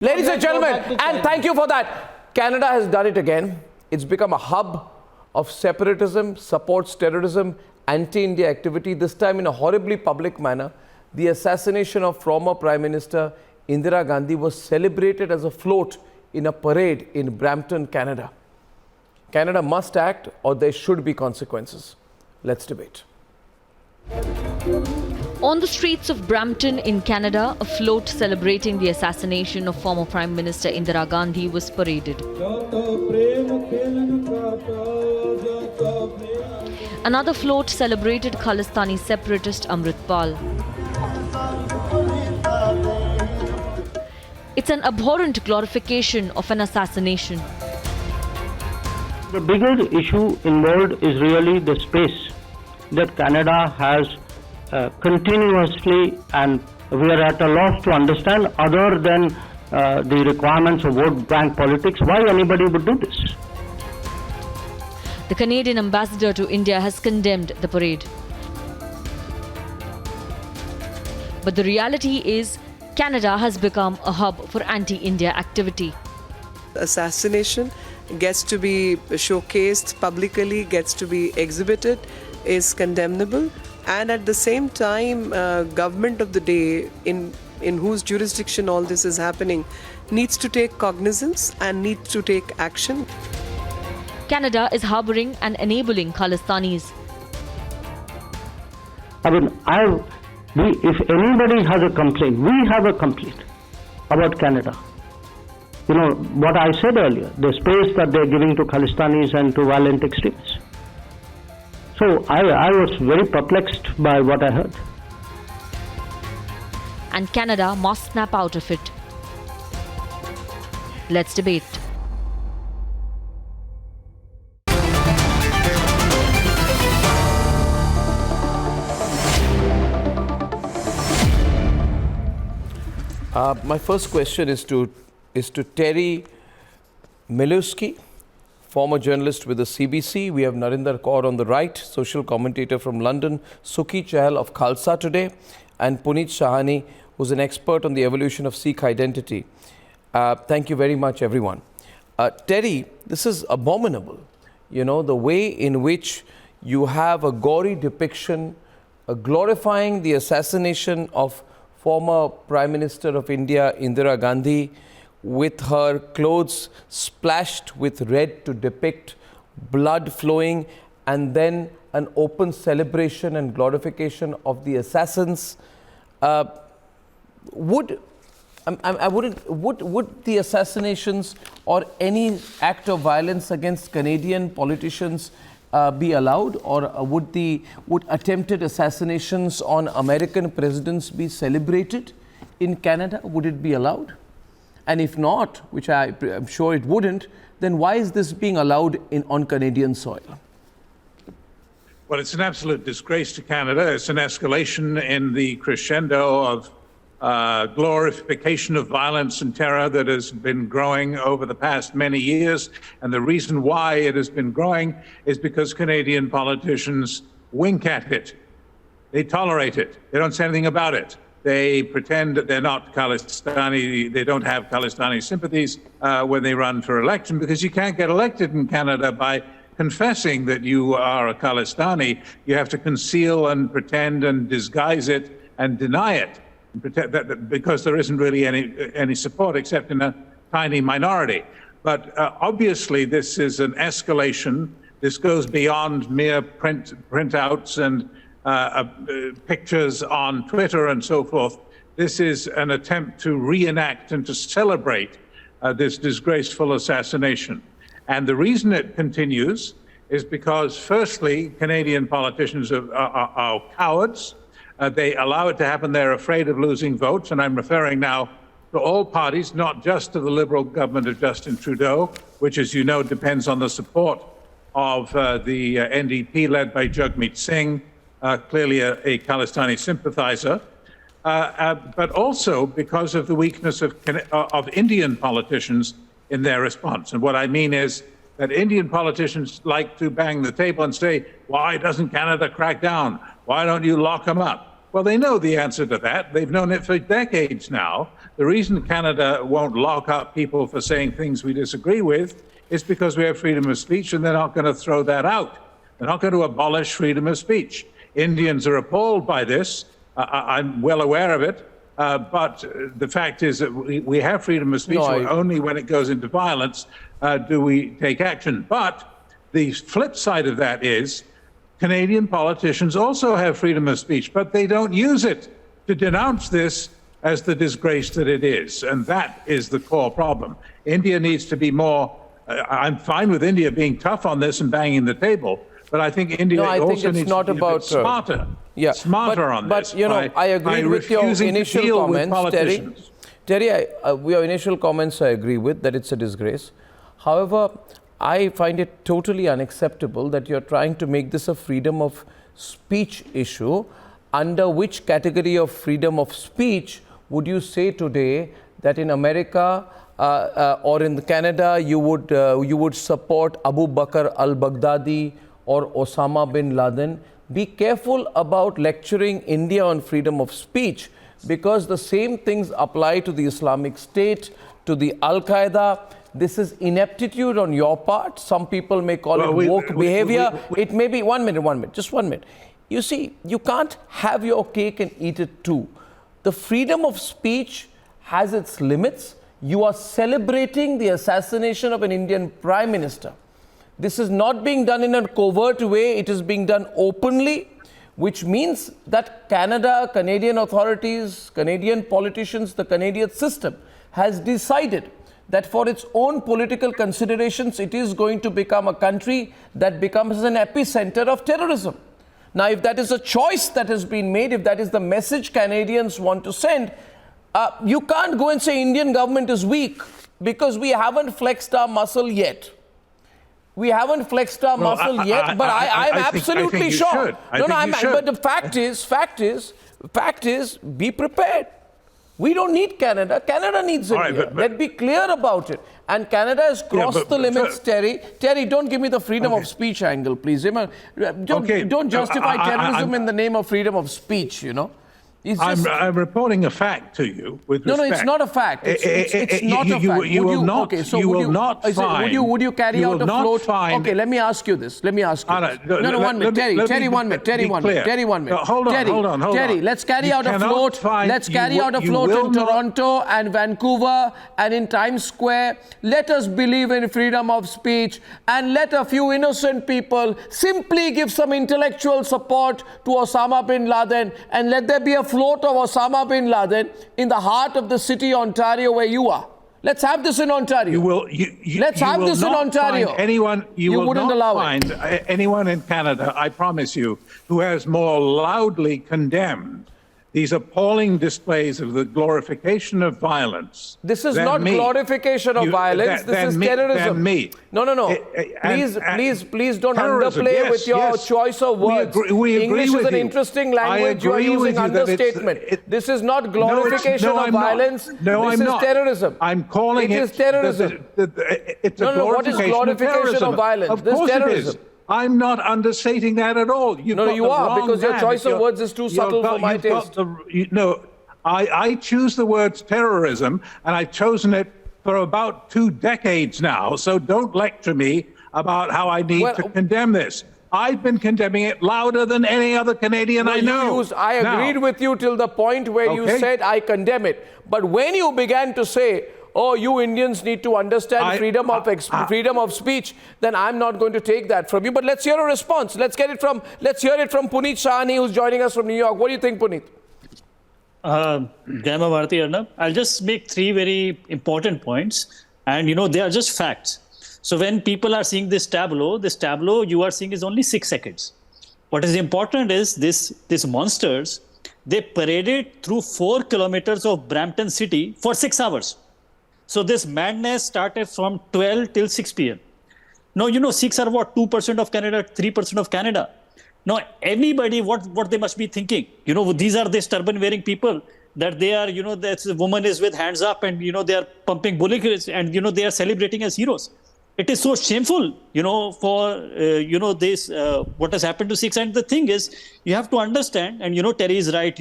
Ladies and gentlemen, and thank you for that. Canada has done it again. It's become a hub of separatism, supports terrorism, anti-India activity, this time in a horribly public manner. The assassination of former Prime Minister Indira Gandhi was celebrated as a float in a parade in Brampton, Canada. Canada must act or there should be consequences. Let's debate. On the streets of Brampton in Canada, a float celebrating the assassination of former Prime Minister Indira Gandhi was paraded. Another float celebrated Khalistani separatist Amritpal. It's an abhorrent glorification of an assassination. The bigger issue involved is really the space that Canada has continuously, and we are at a loss to understand, other than the requirements of vote bank politics, why anybody would do this. The Canadian ambassador to India has condemned the parade. But the reality is, Canada has become a hub for anti-India activity. Assassination gets to be showcased publicly, gets to be exhibited, is condemnable. And at the same time, government of the day, in whose jurisdiction all this is happening, needs to take cognizance and needs to take action. Canada is harboring and enabling Khalistanis. I mean, if anybody has a complaint, we have a complaint about Canada. You know, what I said earlier, the space that they're giving to Khalistanis and to violent extremists. So I was very perplexed by what I heard. And Canada must snap out of it. Let's debate. My first question is to Terry Milewski, former journalist with the CBC. We have Narinder Kaur on the right, social commentator from London, Sukhi Chahal of Khalsa Today, and Puneet Shahani, who's an expert on the evolution of Sikh identity. Thank you very much, everyone. Terry, this is abominable. You know, the way in which you have a gory depiction glorifying the assassination of former Prime Minister of India, Indira Gandhi, with her clothes splashed with red to depict blood flowing, and then an open celebration and glorification of the assassins. Would the assassinations or any act of violence against Canadian politicians be allowed, or would attempted assassinations on American presidents be celebrated in Canada? Would it be allowed? And if not, which I'm sure it wouldn't, then why is this being allowed on Canadian soil? Well, it's an absolute disgrace to Canada. It's an escalation in the crescendo of glorification of violence and terror that has been growing over the past many years. And the reason why it has been growing is because Canadian politicians wink at it. They tolerate it. They don't say anything about it. They pretend that they're not Khalistani, they don't have Khalistani sympathies when they run for election, because you can't get elected in Canada by confessing that you are a Khalistani. You have to conceal and pretend and disguise it and deny it, and pretend that, because there isn't really any support except in a tiny minority. But obviously this is an escalation. This goes beyond mere printouts and pictures on Twitter and so forth. This is an attempt to reenact and to celebrate this disgraceful assassination. And the reason it continues is because, firstly, Canadian politicians are cowards. They allow it to happen. They're afraid of losing votes. And I'm referring now to all parties, not just to the Liberal government of Justin Trudeau, which, as you know, depends on the support of the NDP led by Jagmeet Singh, clearly a Khalistani sympathizer, but also because of the weakness of Indian politicians in their response. And what I mean is that Indian politicians like to bang the table and say, why doesn't Canada crack down? Why don't you lock them up? Well, they know the answer to that. They've known it for decades now. The reason Canada won't lock up people for saying things we disagree with is because we have freedom of speech, and they're not going to throw that out. They're not going to abolish freedom of speech. Indians are appalled by this. I'm well aware of it. But the fact is that we have freedom of speech. Only when it goes into violence do we take action. But the flip side of that is Canadian politicians also have freedom of speech, but they don't use it to denounce this as the disgrace that it is. And that is the core problem. India needs to be more, I'm fine with India being tough on this and banging the table, but I think India also needs to be a bit smarter. Smarter on this. But, you know, I agree with your initial comments, Terry. Terry, your initial comments I agree with, that it's a disgrace. However, I find it totally unacceptable that you're trying to make this a freedom of speech issue. Under which category of freedom of speech would you say today that in America or in Canada you would support Abu Bakr al-Baghdadi or Osama bin Laden? Be careful about lecturing India on freedom of speech, because the same things apply to the Islamic State, to the Al-Qaeda. This is ineptitude on your part. Some people may call it woke behavior. It may be, one minute, just 1 minute. You see, you can't have your cake and eat it too. The freedom of speech has its limits. You are celebrating the assassination of an Indian Prime Minister. This is not being done in a covert way. It is being done openly, which means that Canada, Canadian authorities, Canadian politicians, the Canadian system has decided that for its own political considerations, it is going to become a country that becomes an epicenter of terrorism. Now, if that is a choice that has been made, if that is the message Canadians want to send, you can't go and say Indian government is weak, because we haven't flexed our muscle yet. We haven't flexed our muscle yet, but I'm absolutely sure. But the fact is, be prepared. We don't need Canada. Canada needs India. Let's be clear about it. And Canada has crossed the limits, Terry. Terry, don't give me the freedom of speech angle, please. Don't justify terrorism in the name of freedom of speech, you know. I'm reporting a fact to you with respect. No, it's not a fact. It's not a fact. You will not find. Would you carry out a float? Okay, let me ask you this. Let me ask you this. No, 1 minute. Terry, 1 minute. Terry, 1 minute. Hold on. Terry, let's carry out a float. Let's carry out a float in Toronto and Vancouver and in Times Square. Let us believe in freedom of speech and let a few innocent people simply give some intellectual support to Osama bin Laden, and let there be a float of Osama bin Laden in the heart of the city, Ontario, where you are. Let's have this in Ontario. Let's have this in Ontario. You will not find anyone in Canada, I promise you, who has more loudly condemned these appalling displays of the glorification of violence. This is not glorification of violence. This is terrorism. No. Please don't underplay with your choice of words. English is an interesting language. You are using understatement. This is not glorification of violence. This is terrorism. I'm calling it. It is terrorism. It's a what is glorification of violence? Of course it is. I'm not understating that at all. You are, because your choice of words is too subtle for my taste. I choose the words terrorism, and I've chosen it for about 2 decades now, so don't lecture me about how I need to condemn this. I've been condemning it louder than any other Canadian I know. I agreed with you till the point where you said I condemn it. But when you began to say, oh, you Indians need to understand freedom of speech, then I'm not going to take that from you. But let's hear a response. Let's hear it from Puneet Sahani, who's joining us from New York. What do you think, Puneet? Grandma Bharati, Arnab, I'll just make 3 very important points. And, they are just facts. So when people are seeing this tableau you are seeing is only 6 seconds. What is important is these monsters, they paraded through 4 kilometers of Brampton City for 6 hours. So this madness started from 12 till 6 p.m. Now, Sikhs are what, 2% of Canada, 3% of Canada. Now, anybody, what they must be thinking? These are these turban-wearing people that they are, that woman is with hands up and, they are pumping bullets and, they are celebrating as heroes. it is so shameful, for, this, what has happened to Sikhs. And the thing is, you have to understand, and, Terry is right,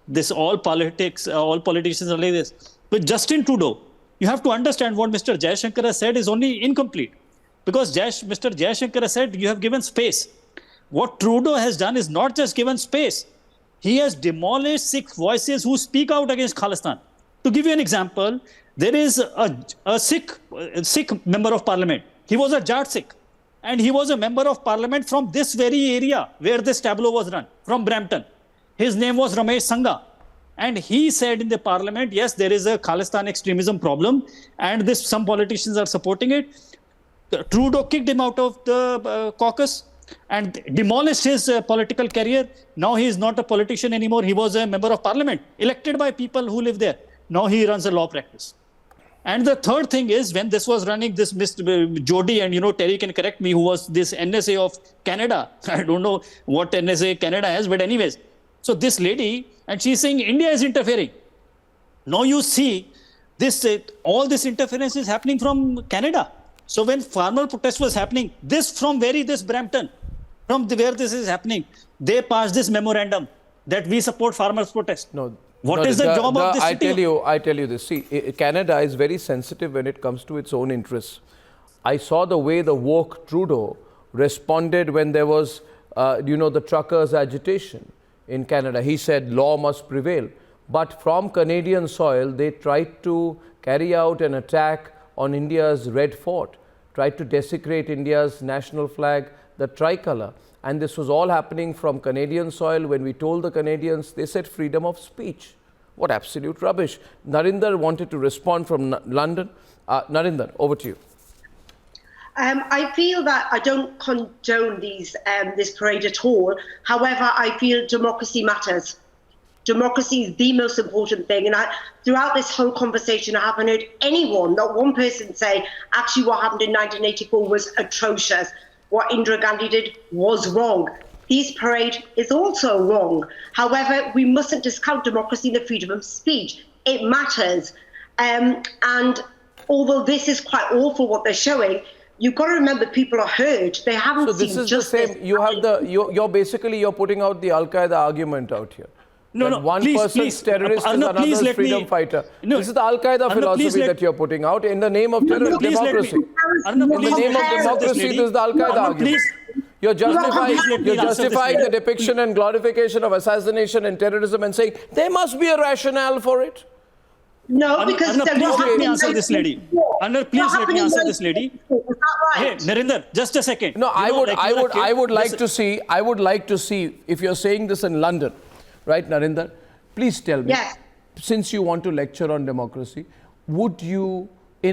this all politicians are like this. But Justin Trudeau, you have to understand what Mr. Jaishankar has said is only incomplete. Because Mr. Jaishankar has said, you have given space. What Trudeau has done is not just given space. He has demolished Sikh voices who speak out against Khalistan. To give you an example, there is a Sikh member of parliament. He was a Jat Sikh. And he was a member of parliament from this very area where this tableau was run, from Brampton. His name was Ramesh Sangha. And he said in the parliament, yes, there is a Khalistan extremism problem, and some politicians are supporting it. Trudeau kicked him out of the caucus and demolished his political career. Now he is not a politician anymore. He was a member of parliament, elected by people who live there. Now he runs a law practice. And the third thing is, when this was running, this Mr. Jody, and Terry can correct me, who was this NSA of Canada. I don't know what NSA Canada has, but anyways. So this lady, and she's saying India is interfering. Now you see, all this interference is happening from Canada. So when farmer protest was happening, this Brampton, from where this is happening, they passed this memorandum that we support farmers' protest. No. What is the job of this city? I tell you this. See, Canada is very sensitive when it comes to its own interests. I saw the way the woke Trudeau responded when there was, the truckers' agitation in Canada. He said law must prevail. But from Canadian soil, they tried to carry out an attack on India's Red Fort, tried to desecrate India's national flag, the tricolour. And this was all happening from Canadian soil. When we told the Canadians, they said freedom of speech. What absolute rubbish. Narinder wanted to respond from London. Narinder, over to you. I feel that I don't condone this parade at all. However, I feel democracy matters. Democracy is the most important thing. And throughout this whole conversation, I haven't heard anyone, not one person, say, actually what happened in 1984 was atrocious. What Indira Gandhi did was wrong. This parade is also wrong. However, we mustn't discount democracy and the freedom of speech. It matters. And although this is quite awful what they're showing, you've got to remember people are hurt. They haven't seen justice. So this is the same. You have you're putting out the Al-Qaeda argument out here. One person's terrorist is another's freedom fighter. This is the Al-Qaeda philosophy that you're putting out in the name of democracy. In the name of democracy, this is the Al-Qaeda argument. You're justifying the depiction and glorification of assassination and terrorism and saying there must be a rationale for it. No, because please let me answer this lady. Please let me answer this lady. Hey, Narinder, just a second. No, I would like to see if you're saying this in London. Right, Narinder? Please tell me, yes. Since you want to lecture on democracy, would you,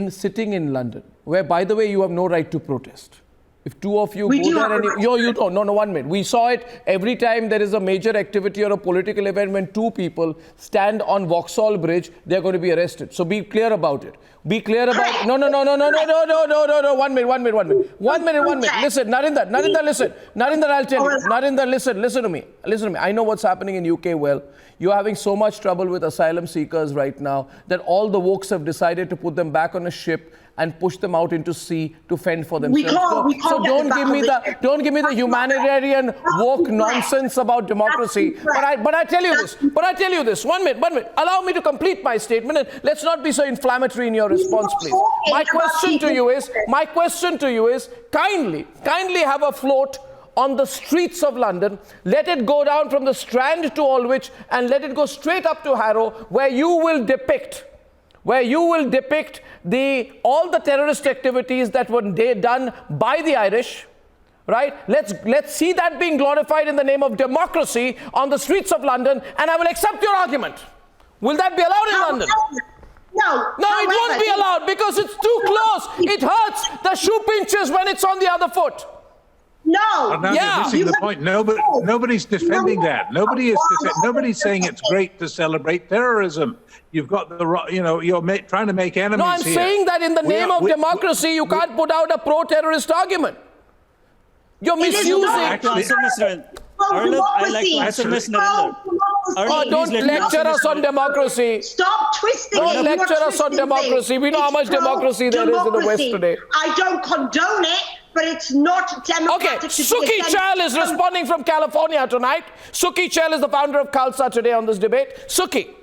sitting in London, where, by the way, you have no right to protest, if two of you go there and you don't, no, 1 minute. We saw it every time there is a major activity or a political event when two people stand on Vauxhall Bridge, they're going to be arrested. So be clear about it. Be clear about No. 1 minute. Listen, Narinder, listen. Narinder, I'll tell you. Narinder, listen to me. I know what's happening in UK well. You're having so much trouble with asylum seekers right now that all the wokes have decided to put them back on a ship and push them out into sea to fend for themselves. So don't give me the humanitarian woke nonsense about democracy. But I tell you this. 1 minute. Allow me to complete my statement, and let's not be so inflammatory in your response, please. My question to you is kindly have a float on the streets of London. Let it go down from the Strand to Aldwych and let it go straight up to Harrow, where you will depict all the terrorist activities that were done by the Irish, right? Let's see that being glorified in the name of democracy on the streets of London, and I will accept your argument. Will that be allowed in London? No, it won't be allowed because it's too close. It hurts. The shoe pinches when it's on the other foot. No. Now you're missing the point. Nobody's defending that. Nobody's saying it's great to celebrate terrorism. You've got you're trying to make enemies. No, I'm saying that in the name of democracy, you can't put out a pro-terrorist argument. You're misusing. I'd like to answer Ms. Narendra. don't lecture us on democracy. Stop twisting Don't it. You are lecture us on twisting democracy. things. We know how much It's democracy there is in the West democracy. today. I don't condone it, but it's not democratic. Okay, to be Suki against Chahal is responding from California tonight. Suki Chahal is the founder of Khalsa today on this debate. Suki.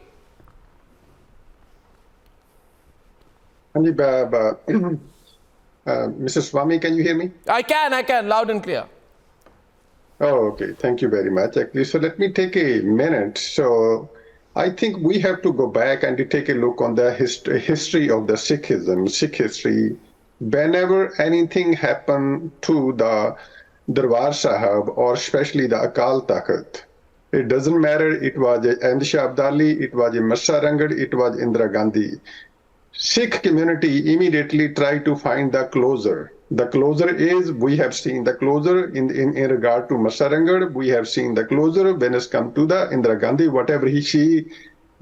Mr. Swami, can you hear me? I can, loud and clear. Oh, okay. Thank you very much. Actually, so let me take a minute. So I think we have to go back and to take a look on the history of the Sikhism, Sikh history. Whenever anything happened to the Darbar Sahib, or especially the Akal Takht, it doesn't matter, it was Ahmad Shah Abdali, it was Massa Rangad, it was Indira Gandhi. Sikh community immediately tried to find the closure. The closure is, we have seen the closure in regard to Massa Rangad, we have seen the closure when it's come to the Indira Gandhi, whatever she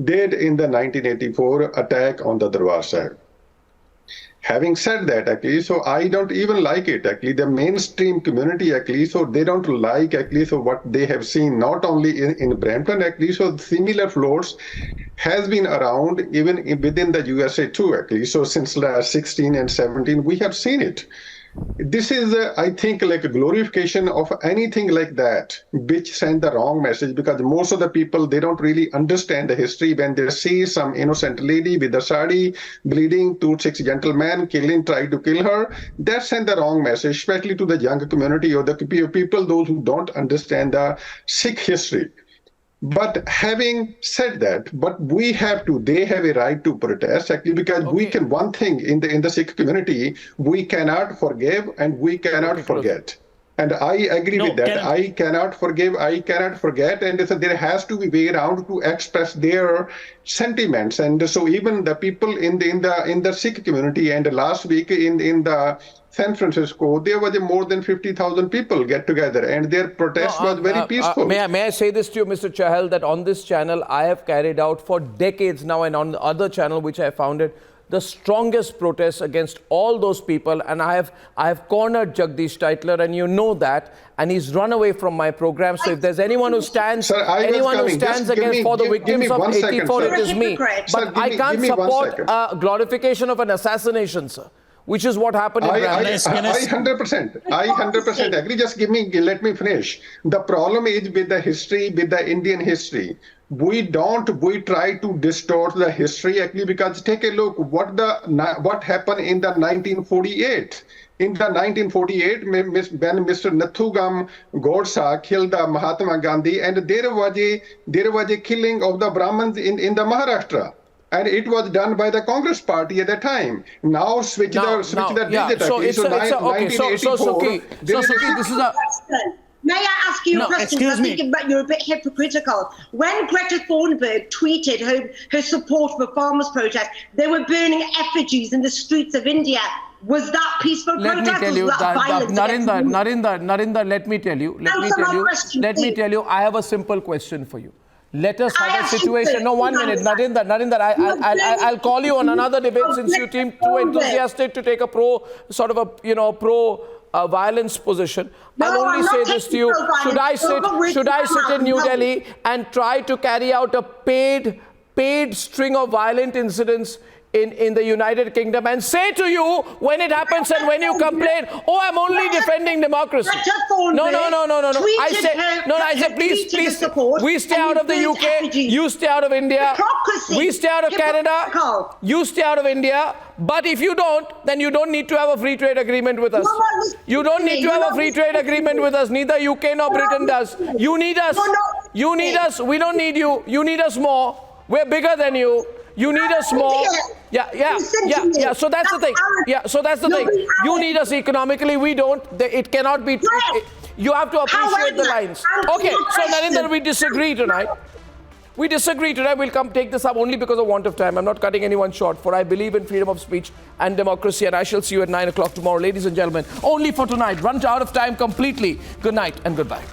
did in the 1984 attack on the Darbar Sahib. Having said that, actually, so I don't even like it, actually, the mainstream community, actually, so they don't like, actually, so what they have seen, not only in Brampton, actually, so similar floats has been around even within the USA too, actually, so since 16 and 17, we have seen it. This is, I think, like a glorification of anything like that, which send the wrong message, because most of the people, they don't really understand the history. When they see some innocent lady with a sari bleeding, 6 gentlemen try to kill her, that send the wrong message, especially to the young community or the people, those who don't understand the Sikh history. But having said that, but they have a right to protest, actually, because we can, one thing in the Sikh community, we cannot forgive and we cannot forget. And I agree with that. I cannot forgive, I cannot forget, and so there has to be a way around to express their sentiments. And so even the people in the Sikh community, and last week in the San Francisco, there was more than 50,000 people get together, and their protest was very peaceful. May I say this to you, Mr. Chahal, that on this channel, I have carried out for decades now, and on the other channel which I founded, the strongest protests against all those people, and I have cornered Jagdish Tytler, and you know that, and he's run away from my program. So if there's anyone who stands, Sir, for the victims of 84, it is me. But Sir, I can't support glorification of an assassination, sir, which is what happened in Brampton. I 100% agree. Just let me finish. The problem is with the history, with the Indian history. We try to distort the history, actually, because take a look what happened in the 1948. In the 1948, when Mr. Nathugam Godsa killed the Mahatma Gandhi, and there was a killing of the Brahmins in the Maharashtra. And it was done by the Congress party at the time. Now switch the digit. So Suki, this is a... May I ask you a question? Excuse me. I think you're a bit hypocritical. When Greta Thunberg tweeted her support for farmers' protest, they were burning effigies in the streets of India. Was that peaceful protest? Let me tell you, Narinder, let me tell you, I have a simple question for you. Let us have a situation. No, 1 minute. Narinder, I'll call you on another debate since you seem too enthusiastic to take a pro-violence position. I'll only say this to you. Should I sit in New Delhi and try to carry out a paid string of violent incidents in the United Kingdom and say to you when it happens and when you complain, oh, I'm only defending democracy. No. I say, please, we stay out of the UK, you stay out of India, we stay out of Canada, you stay out of India. But if you don't, then you don't need to have a free trade agreement with us. You don't need to have a free trade agreement with us. Neither UK nor Britain does. You need us. You need us. We don't need you. You need us more. We're bigger than you. You need us more. Yeah. So that's the thing. You need us economically. We don't. It cannot be. You have to appreciate the lines. Okay. So Narinder, we disagree tonight. We'll come take this up only because of want of time. I'm not cutting anyone short, for I believe in freedom of speech and democracy, and I shall see you at 9 o'clock tomorrow, ladies and gentlemen. Only for tonight. Run out of time completely. Good night and goodbye.